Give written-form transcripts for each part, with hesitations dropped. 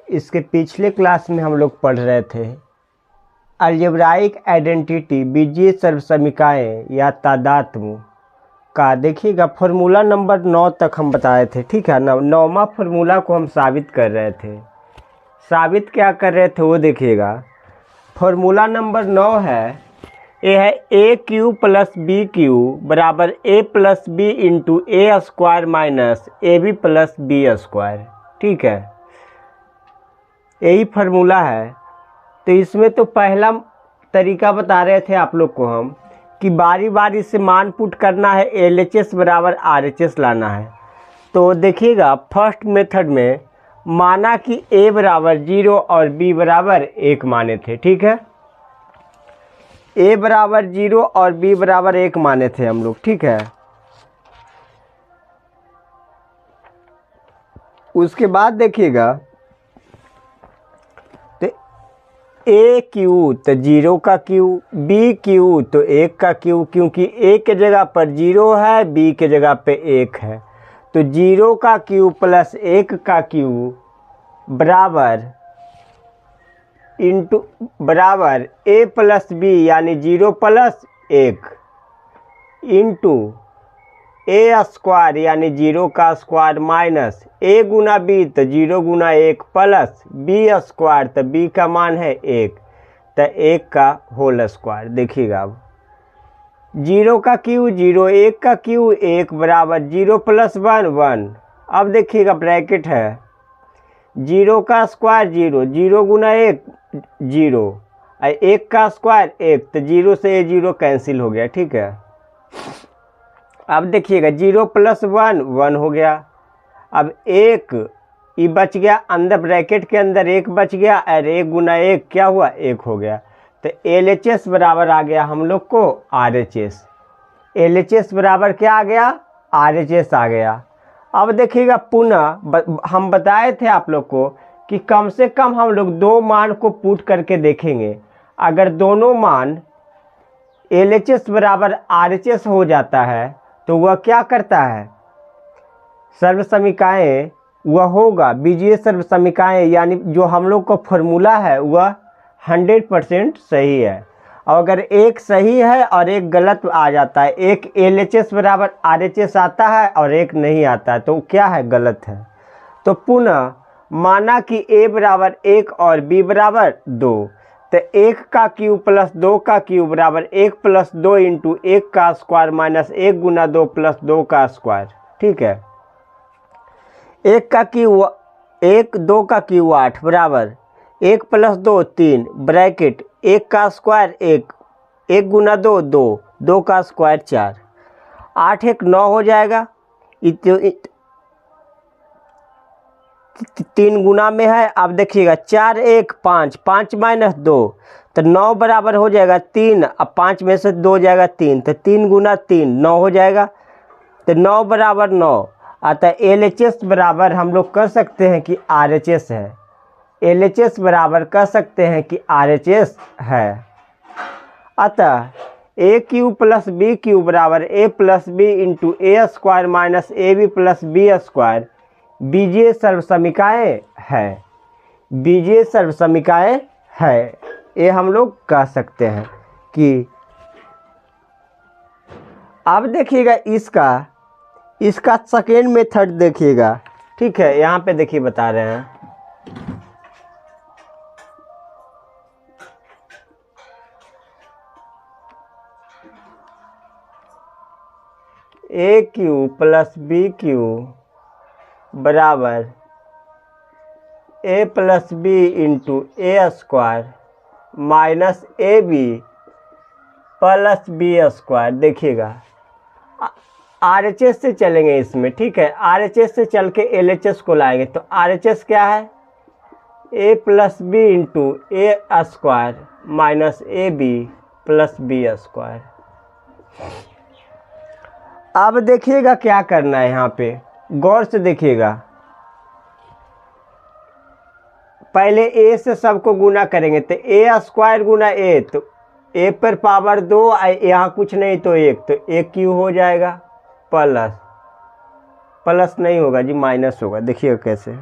इसके पिछले क्लास में हम लोग पढ़ रहे थे अलजेब्राइक आइडेंटिटी बीजीय सर्वसमीकाएँ या तादात्म्य का। देखिएगा फॉर्मूला नंबर 9 तक हम बताए थे, ठीक है ना। 9वां फार्मूला को हम साबित कर रहे थे। साबित क्या कर रहे थे वो देखिएगा। फॉर्मूला नंबर 9 है, ये है a cube plus b cube बराबर a plus B into a square minus a b plus b square, ठीक है। यही फार्मूला है। तो इसमें तो पहला तरीका बता रहे थे आप लोग को हम कि बारी बारी से मान पुट करना है, LHS बराबर RHS लाना है। तो देखिएगा फर्स्ट मेथड में माना कि A बराबर 0 और B बराबर 1 माने थे, ठीक है। A बराबर 0 और B बराबर 1 माने थे हम लोग, ठीक है। उसके बाद देखिएगा तो A क्यू तो 0 का क्यू, B क्यू तो 1 का क्यू, क्योंकि A के जगह पर 0 है, B के जगह पे 1 है। तो 0 का क्यू प्लस 1 का क्यू बराबर इंटू बराबर A प्लस बी यानी 0 प्लस 1 इंटू A स्क्वायर यानी 0 का square minus A Guna B तो 0 गुना 1 प्लस B स्क्वायर तो B का मान है 1 तो 1 का होल स्क्वायर। देखिएगा अब 0 का क्यू 0, 1 का क्यू 1 बराबर 0 प्लस 1 1। अब देखिएगा ब्रैकेट है 0 का स्क्वायर 0, 0 गुना 1 0 और 1 का स्क्वायर 1 तो 0 से 0 कैंसिल हो गया, ठीक है। अब देखिएगा 0 प्लस 1 1 हो गया। अब 1 ये बच गया अंदर ब्रैकेट के अंदर 1 बच गया और 1 गुना 1 क्या हुआ 1 हो गया। तो LHS बराबर आ गया हम लोग को RHS। LHS बराबर क्या आ गया RHS आ गया। अब देखिएगा पुनः हम बताए थे आप लोग को कि कम से कम हम लोग 2 मान को पुट करके देखेंगे। अगर दोनों मान LHS बराबर RHS हो जाता है तो वह क्या करता है सर्वसमीकाएँ वह होगा बीजीय सर्वसमीकाएँ, यानी जो हम लोग का फॉर्मूला है वह 100% सही है। और अगर एक सही है और एक गलत आ जाता है, एक LHS बराबर RHS आता है और एक नहीं आता है, तो क्या है गलत है। तो पुनः माना कि A बराबर 1 और B बराबर 2 तो 1 का क्यूब प्लस 2 का क्यूब बराबर 1 प्लस 2 इंटू 1 का स्क्वायर माइनस 1 गुना 2 प्लस 2 का स्क्वायर, ठीक है। 1 का क्यूब 1 2 का क्यूब 8 बराबर 1 प्लस 2 3 ब्रैकेट 1 का स्क्वायर 1 1 गुना 2 2 2 का स्क्वायर 4 8 1 9 हो जाएगा। 3 गुना में है। अब देखिएगा 4 1 5 5 माइनस 2 तो 9 बराबर हो जाएगा 3। अब 5 में से 2 जाएगा 3 तो 3 गुना 3 9 हो जाएगा। तो 9 बराबर 9 अतः LHS बराबर हम लोग कर सकते हैं कि RHS है। LHS बराबर कह सकते हैं कि RHS है। अतः A cube plus B cube बराबर A plus B into A square minus AB plus B square बीजीय सर्वसमीकाएँ है। बीजीय सर्वसमीकाएँ है ये हम लोग कह सकते हैं कि। अब देखिएगा इसका सेकेंड मेथड देखिएगा, ठीक है। यहाँ पे देखिए बता रहे हैं A cube plus B cube बराबर A plus B into A square minus AB plus B square. देखिएगा RHS से चलेंगे इसमें, ठीक है। RHS से चल के LHS को लाएंगे तो RHS क्या है A plus B into A square minus AB plus B square. अब देखिएगा क्या करना है, यहाँ पे गौर से देखिएगा। पहले A से सबको गुना करेंगे तो A स्क्वायर गुना A तो A पर पावर 2 यहाँ कुछ नहीं तो 1 तो A क्यू हो जाएगा प्लस नहीं होगा जी माइनस होगा। देखिएगा कैसे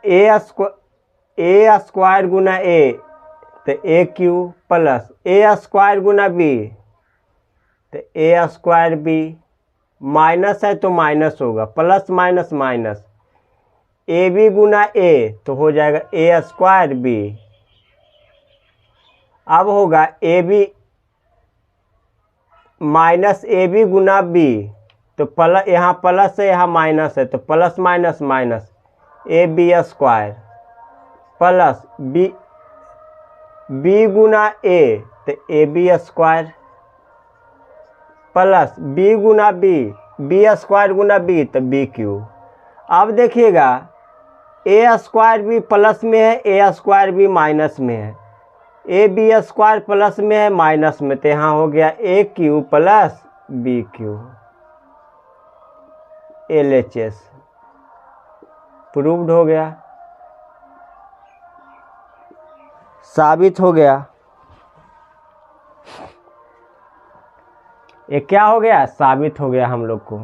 ए स्क्वायर गुना ए तो a cube plus a square गुना बी तो ए स्क्वायर बी, माइनस है तो माइनस होगा, plus minus minus, a b गुना ए तो हो जाएगा ए स्क्वायर बी। अब होगा a b minus a b गुना बी तो प्लस, यहाँ प्लस है यहाँ माइनस है तो plus minus minus a b square plus b गुना ए तो a b square plus b गुना बी स्क्वायर गुना बी तो बी क्यू। अब देखिएगा ए स्क्वायर बी प्लस में है, ए स्क्वायर बी माइनस में है, ए बी स्क्वायर प्लस में है माइनस में, तो यहाँ हो गया a cube plus b cube, LHS proved हो गया, साबित हो गया। ये क्या हो गया? साबित हो गया हम लोग को।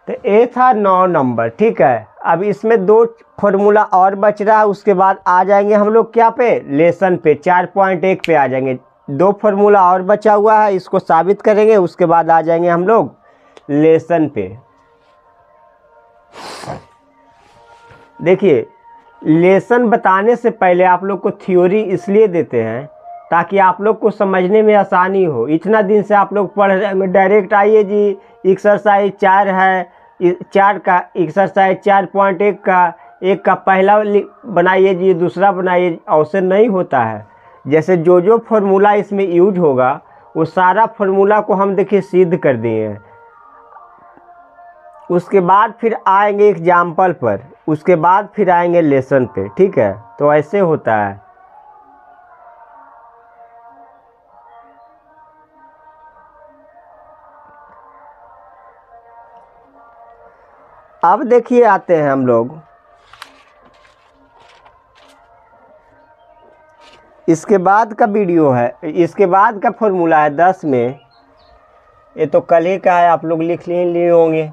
तो ए था 9 नंबर, ठीक है। अब इसमें 2 फॉर्मूला और बच रहा है, उसके बाद आ जाएंगे हम लोग क्या पे, लेसन पे, 4.1 पे आ जाएंगे। 2 फॉर्मूला और बचा हुआ है, इसको साबित करेंगे, उसके बाद आ जाएंगे हम लोग लेसन पे। देखिए, लेसन बताने से पहले आप लोग को थ्योरी इसलिए देते हैं ताकि आप लोग को समझने में आसानी हो। इतना दिन से आप लोग पढ़ रहे हैं, डायरेक्ट आइए जी एक्सरसाइज 4 है, 4 का एक्सरसाइज 4.1 का, एक का पहला बनाइए जी, दूसरा बनाइए, ऐसे नहीं होता है। जैसे जो फॉर्मूला इसमें यूज होगा वो सारा फॉर्मूला को हम देखिए सिद्ध कर दिए हैं। उसके बाद फिर आएंगे एग्जाम्पल पर, उसके बाद फिर आएंगे लेसन पे, ठीक है। तो ऐसे होता है। अब देखिए आते हैं हम लोग, इसके बाद का वीडियो है, इसके बाद का फॉर्मूला है 10 में। ये तो कल ही का है, आप लोग लिख लिए होंगे।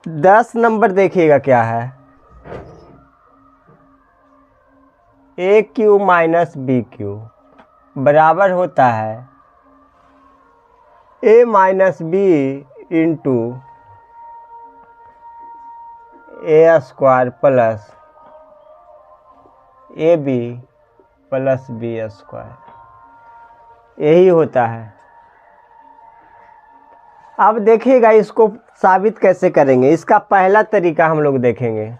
दस नंबर देखिएगा क्या है, a cube minus b cube बराबर होता है a minus b into a square plus a b plus b square, यही होता है। अब देखिएगा इसको साबित कैसे करेंगे। इसका पहला तरीका हम लोग देखेंगे।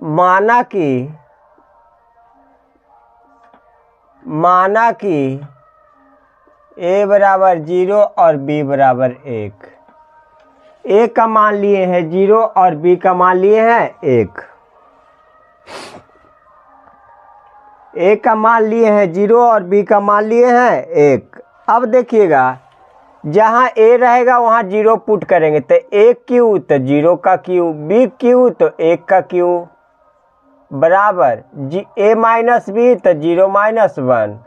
माना कि a बराबर 0 और b बराबर 1, a का मान लिए हैं 0 और b का मान लिए हैं 1। a का मान लिए हैं 0 और b का मान लिए हैं 1। अब देखिएगा जहाँ a रहेगा वहाँ 0 पुट करेंगे, तो a क्यू तो 0 का क्यू, b क्यू तो 1 का क्यू बराबर a माइनस बी तो 0 माइनस 1,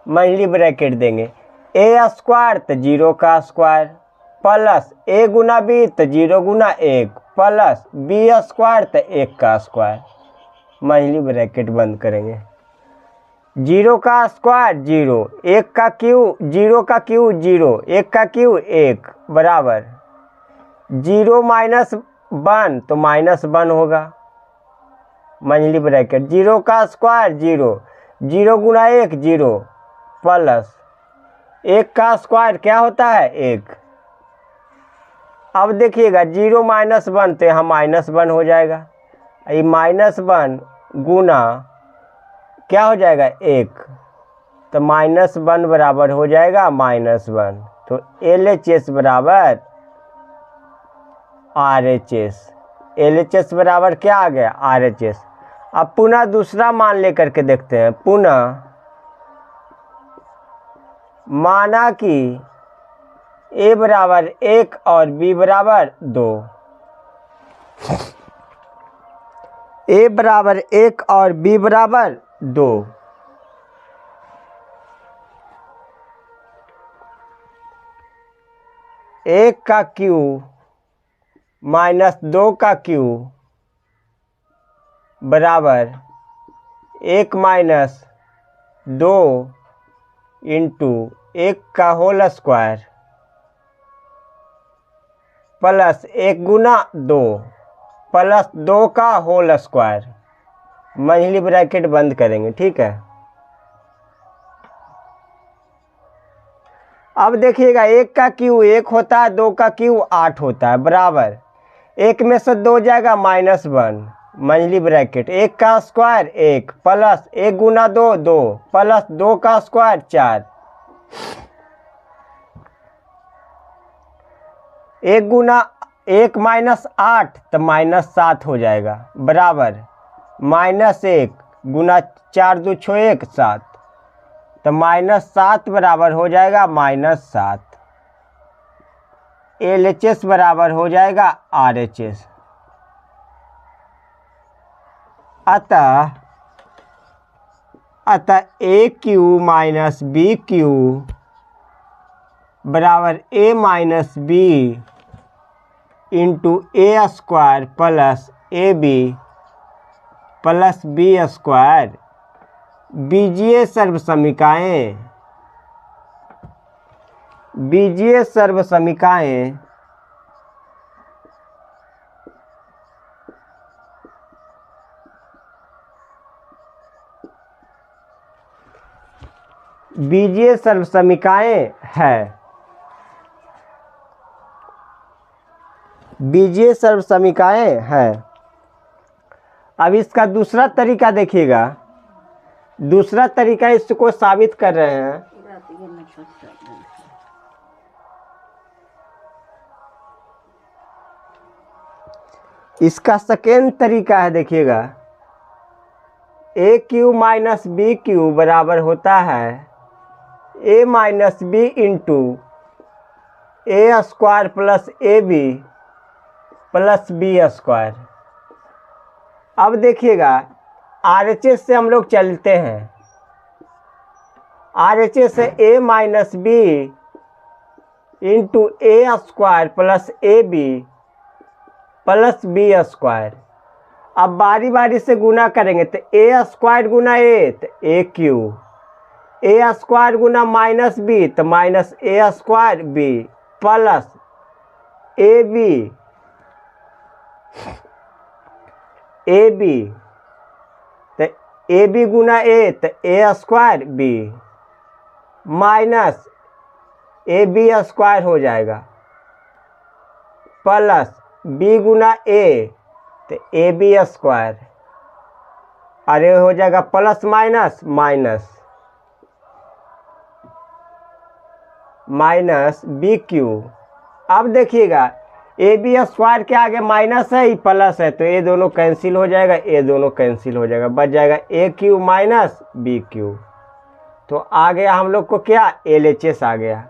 महिली ब्रैकेट देंगे, a स्क्वायर तो 0 का square plus a Guna b तो 0 गुना 1 प्लस b स्क्वायर तो 1 का स्क्वायर, महिली ब्रैकेट बंद करेंगे। 0 का स्क्वायर 0, 1 का क्यू 0 का क्यू 0, 1 का क्यू 1 बराबर 0 माइनस 1 तो माइनस 1 होगा, मंझली ब्रैकेट 0 का स्क्वायर 0, 0 गुना 1 0 प्लस 1 का स्क्वायर क्या होता है 1। अब देखिएगा 0 माइनस 1 तो यहाँ माइनस 1 हो जाएगा, ये माइनस 1 गुना क्या हो जाएगा 1, तो माइनस 1 बराबर हो जाएगा -1। तो LHS बराबर RHS। LHS बराबर क्या आ गया? RHS। अब पुनः दूसरा मान लेकर के देखते हैं। पुनः माना कि A बराबर 1 और B बराबर 2। A बराबर 1 और B बराबर 2। एक का क्यू माइनस 2 का क्यू बराबर 1 माइनस 2 इंटू 1 का होल स्क्वायर प्लस 1 गुना 2 प्लस 2 का होल स्क्वायर। मंझली ब्रैकेट बंद करेंगे, ठीक है। अब देखिएगा 1 का क्यू 1 होता है, 2 का क्यू 8 होता है, बराबर 1 में से 2 जाएगा -1 मंझली ब्रैकेट 1 का स्क्वायर 1 प्लस 1 गुना 2 2 प्लस 2 का स्क्वायर 4। 1 गुना 1 माइनस 8 तो -7 हो जाएगा, बराबर -1 गुना 4 2 6 1 7 तो -7 बराबर हो जाएगा -7। LHS बराबर हो जाएगा RHS। अतः AQ माइनस BQ बराबर A minus B into A square plus AB plus B square. बीजीय सर्वसमीकाएं। बीजीय सर्वसमीकाएं बीजीय सर्वसमीकाएं है। बीजीय सर्वसमीकाएं है। अब इसका दूसरा तरीका देखिएगा। दूसरा तरीका इसको साबित कर रहे हैं। इसका सेकेंड तरीका है, देखिएगा AQ माइनस BQ बराबर होता है A minus B into A square plus AB plus B square. अब देखिएगा RHS से हम लोग चलते हैं। RHS से A minus B into A square plus AB plus B square. अब बारी बारी से गुना करेंगे तो A स्क्वायर गुना A तो AQ, A square Guna minus B तो minus A square B plus AB तो AB गुना A तो A square B minus AB square हो जाएगा प्लस B गुना A तो AB स्क्वायर। अरे हो जाएगा plus minus minus minus BQ। अब देखिएगा AB स्क्वायर के आगे माइनस है, ये प्लस है, तो ये दोनों कैंसिल हो जाएगा, ये दोनों कैंसिल हो जाएगा, बच जाएगा AQ माइनस BQ। तो आ गया हम लोग को क्या? LHS आ गया।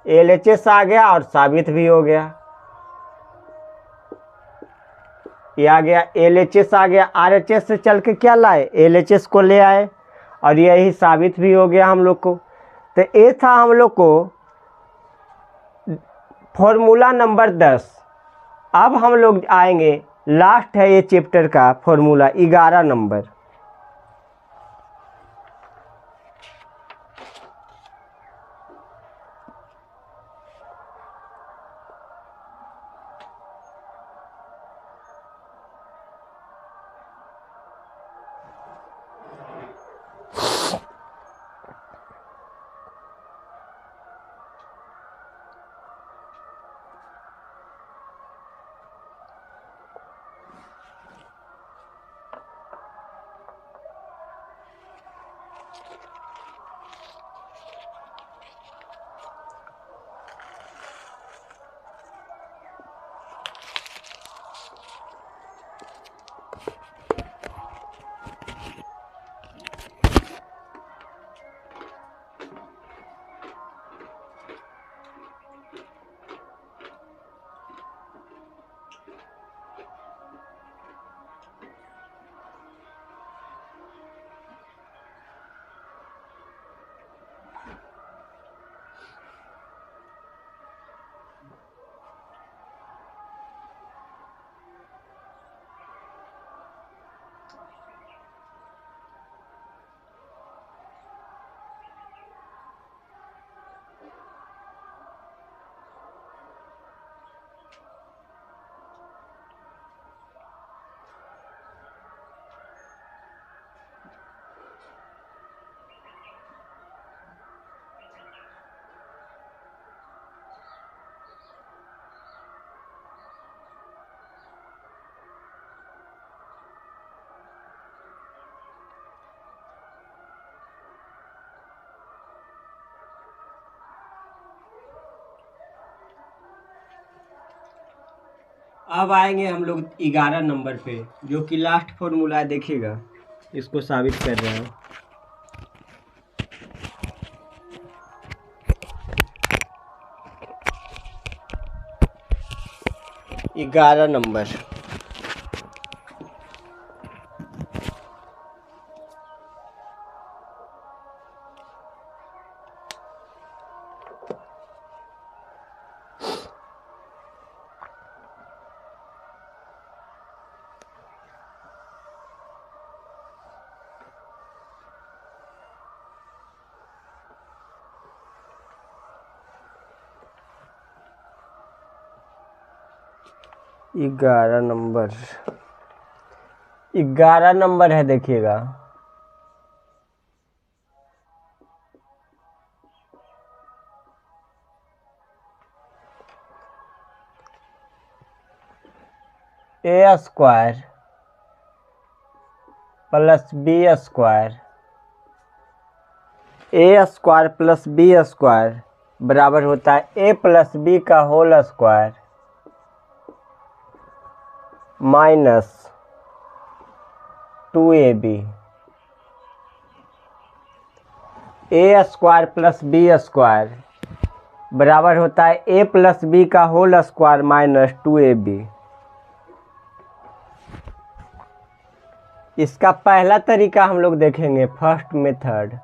LHS आ गया और साबित भी हो गया। ये आ गया LHS आ गया। RHS से चल के क्या लाए? LHS को ले आए और यही साबित भी हो गया हम लोग को। तो ये था हम लोग को फॉर्मूला नंबर 10। अब हम लोग आएंगे, लास्ट है ये चैप्टर का फॉर्मूला 11 नंबर। अब आएंगे हम लोग 11 नंबर पे, जो कि लास्ट फॉर्मूला देखिएगा, इसको साबित कर रहे हैं। ग्यारह नंबर, ग्यारह नंबर, 11 नंबर है, देखिएगा। ए स्क्वायर प्लस बी स्क्वायर, ए स्क्वायर प्लस बी स्क्वायर बराबर होता है ए प्लस बी का होल स्क्वायर माइनस 2ab। ए स्क्वायर प्लस बी स्क्वायर बराबर होता है ए प्लस बी का होल स्क्वायर माइनस 2ab। इसका पहला तरीका हम लोग देखेंगे, फर्स्ट मेथड।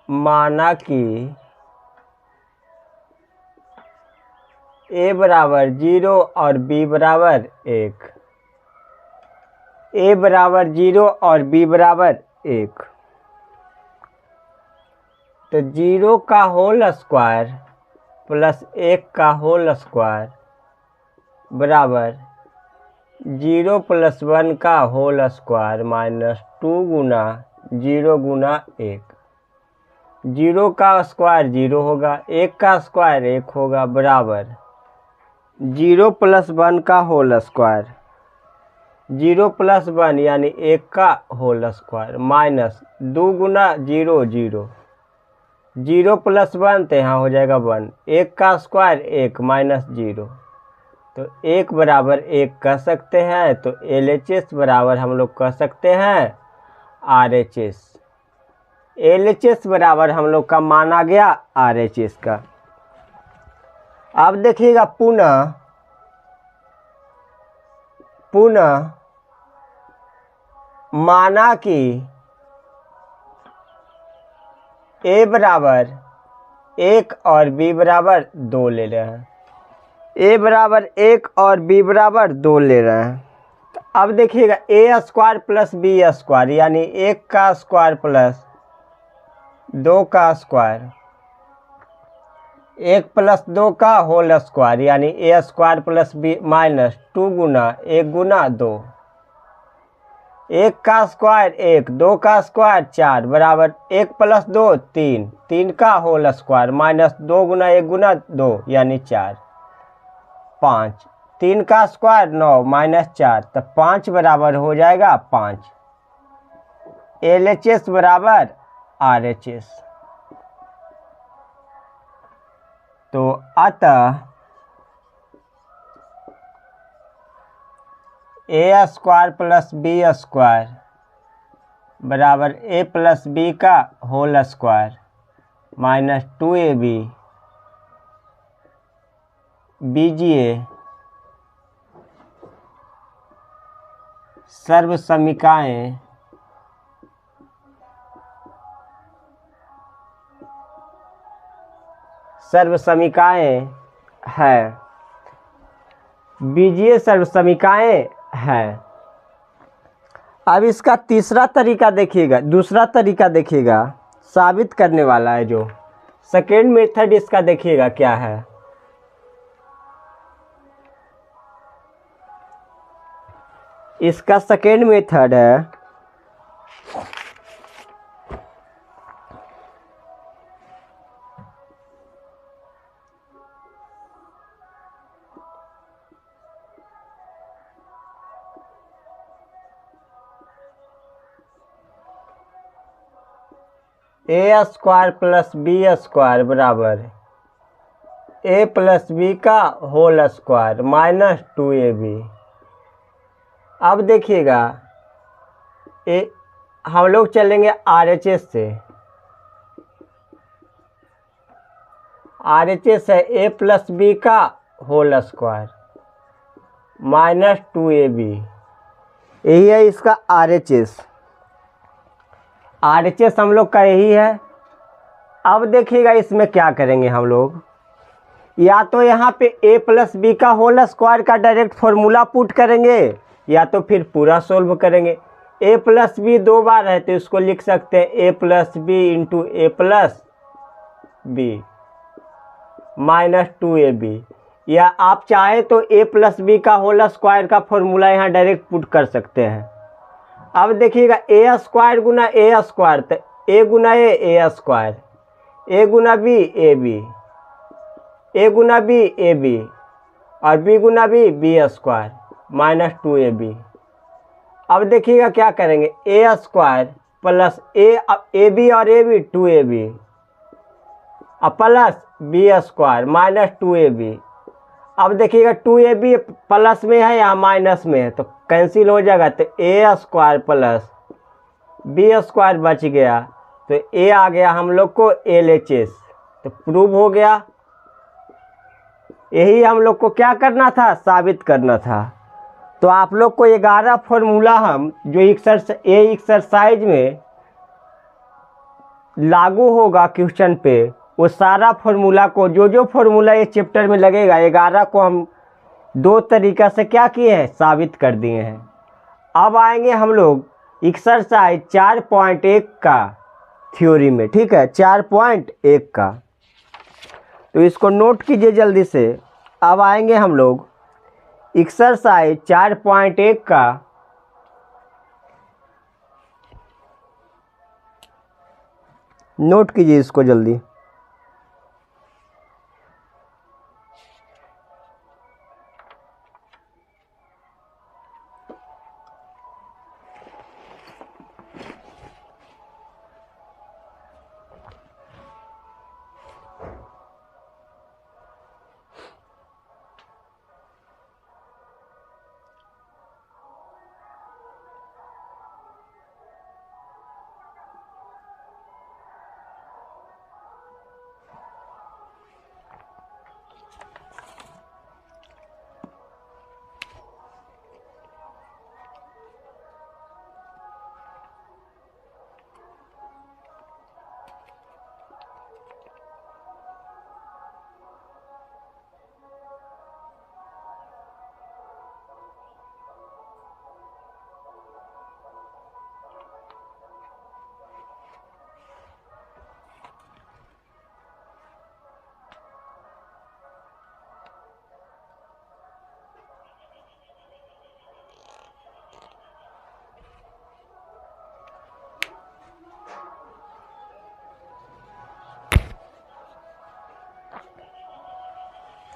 माना कि ए बराबर 0 और बी बराबर 1, ए बराबर 0 और बी बराबर 1, तो 0 का होल स्क्वायर प्लस 1 का होल स्क्वायर बराबर 0 प्लस 1 का होल स्क्वायर माइनस 2 गुना 0 गुना 1। 0 का स्क्वायर 0 होगा, 1 का स्क्वायर 1 होगा, बराबर 0 प्लस 1 का होल स्क्वायर, 0 प्लस 1 यानी 1 का होल स्क्वायर माइनस 2 गुना 0 0, 0 प्लस 1 तो यहाँ हो जाएगा 1, 1 का स्क्वायर 1 माइनस 0, तो 1 बराबर 1 कह सकते हैं। तो LHS बराबर हम लोग कह सकते हैं RHS। LHS बराबर हम लोग का माना गया RHS का। अब देखिएगा पुनः माना कि A बराबर 1 और B बराबर 2 ले रहे हैं, A बराबर 1 और B बराबर 2 ले रहे हैं। तो अब देखिएगा A square plus B square यानी 1 का स्क्वायर प्लस 2 का स्क्वायर, 1 प्लस 2 का होल स्क्वायर यानी A square plus B minus 2 गुना 1 गुना 2, 1 का स्क्वायर 1, 2 का स्क्वायर 4 बराबर 1 प्लस 2 3, 3 का होल स्क्वायर माइनस 2 गुना 1 गुना 2 यानी 4, 5, 3 का स्क्वायर 9 माइनस 4, तो 5 बराबर हो जाएगा 5। LHS बराबर RHS। तो अतः A square plus B square बराबर A प्लस B का होल स्क्वायर माइनस 2AB बीजीय सर्व समीकाएं है, बीजीय सर्व समीकाएं है। अब इसका तीसरा तरीका देखिएगा, दूसरा तरीका देखिएगा, साबित करने वाला है जो सेकेंड मेथड इसका देखिएगा क्या है। इसका सेकेंड मेथड है ए स्क्वायर प्लस बी स्क्वायर बराबर ए प्लस बी का होल स्क्वायर माइनस 2ab। अब देखिएगा हम लोग चलेंगे RHS से। RHS है ए प्लस बी का होल स्क्वायर माइनस 2ab। यही है इसका RHS। RHS हम लोग का यही है। अब देखिएगा इसमें क्या करेंगे हम लोग, या तो यहाँ पे ए प्लस बी का होल स्क्वायर का डायरेक्ट फॉर्मूला पुट करेंगे या तो फिर पूरा सोल्व करेंगे। ए प्लस बी 2 बार है तो इसको लिख सकते हैं ए प्लस बी इंटू ए प्लस बी माइनस 2ab। या आप चाहे तो ए प्लस बी का होल स्क्वायर का फॉर्मूला यहाँ डायरेक्ट पुट कर सकते हैं। अब देखिएगा ए स्क्वायर गुना ए स्क्वायर तो ए गुना ए स्क्वायर, ए गुना बी ए बी, ए गुना बी ए बी और बी गुना बी स्क्वायर माइनस 2ab। अब देखिएगा क्या करेंगे, a square plus a b और ए बी 2ab और plus b square minus 2ab। अब देखिएगा 2ab प्लस में है या माइनस में है तो कैंसिल हो जाएगा, तो a square plus b square बच गया तो ए आ गया हम लोग को LHS, तो प्रूव हो गया। यही हम लोग को क्या करना था, साबित करना था। तो आप लोग को 11 फॉर्मूला हम जो एक्सरसाइज में लागू होगा क्वेश्चन पे, वो सारा फॉर्मूला को जो फॉर्मूला ये चैप्टर में लगेगा 11 को हम 2 तरीक़ा से क्या किए हैं, साबित कर दिए हैं। अब आएंगे हम लोग एक्सरसाइज 4.1 का थ्योरी में, ठीक है, 4.1 का। तो इसको नोट कीजिए जल्दी से। अब आएंगे हम लोग एक्सरसाइज 4.1 का नोट कीजिए इसको जल्दी।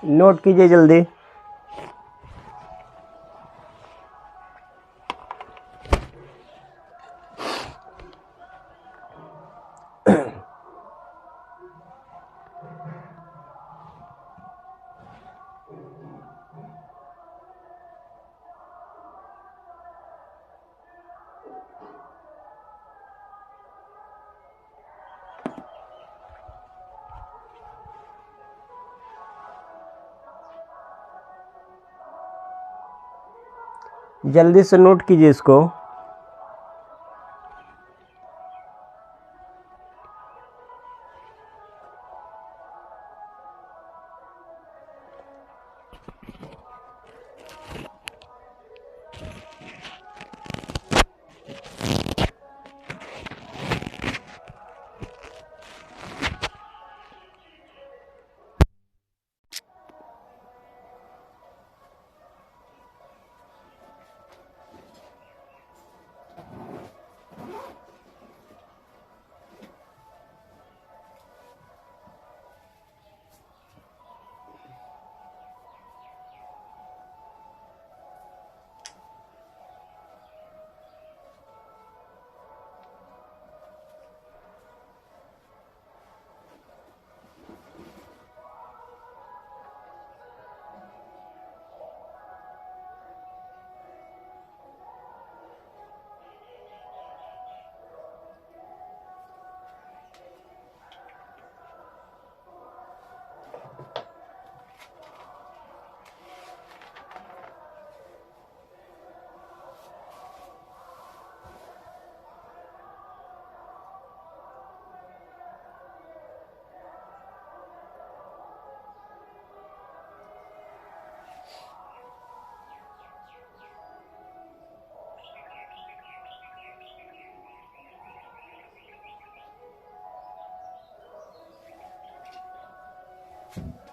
नोट कीजिए जल्दी। जल्दी से नोट कीजिए इसको। है।